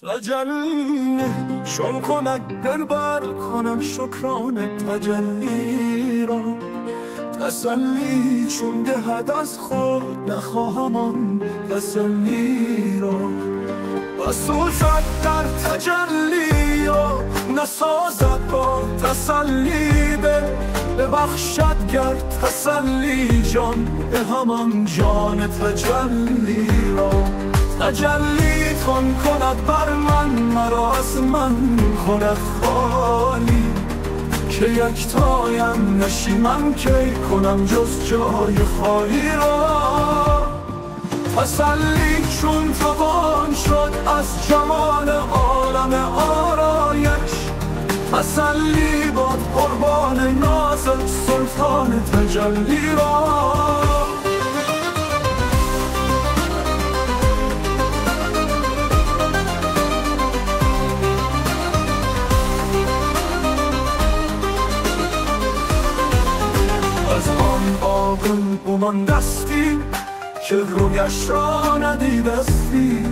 تجلی چون کند دل بر کنم شکران تجلی را، تسلی چون دهد از خود نخواهم آن تسلی را. بسوزد در تجلی یا نسازد با تسلی، ببخشد گر تسلی جان به همان جان تجلی را. تجلی تون کند بر من، مرا از من کند خالی، که یکتایم نشیمم کی کنم جز جای خالی را. تسلی چون توان شد از جمال عالم آرایش، تسلی باد قربان ناز سلطان تجلی را. از آن آقل بمان دستی که رویش را ندیدستی،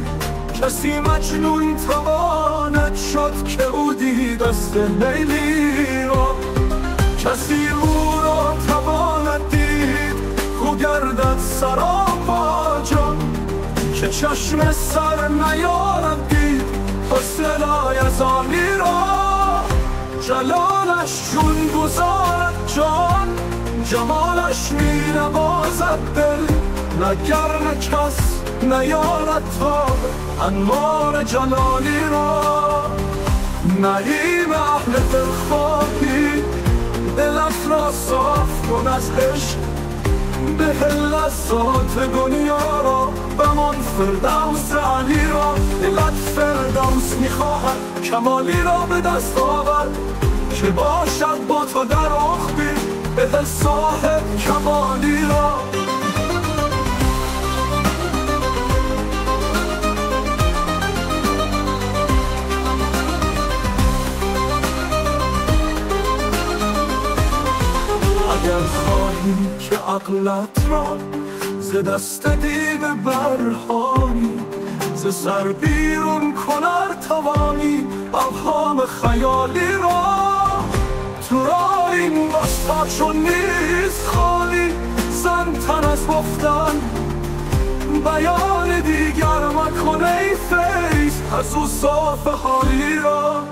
کسی مجنون تواند شد که او دیدست لیلی را. کسی او را تواند دید کو گردد سراپا جان، که چشم سر نیارد دید حسن یزدانی را. جلالش چون گذارد جان، جمالش می نوازد دل، نگر نه کس نیارد تا انوار جلالی را. نعیم اهل دلخواهی دلت را صاف کن از عشق، به لذات دنیا را بمان فردوس علی را. دلت فردوس میخواهد کمالی را به دست آورد، که باشد با تو در عقبی به صاحب کمالی را. اگر خواهی که عقلت را ز دست دیو برهانی، ز سر بیرون کن ار توانی ابهام خیالی را. تو را این بستا چون نیست خالی، زن تن از گفتن بیان دیگر مکن ای فیض از او صاف حالی را.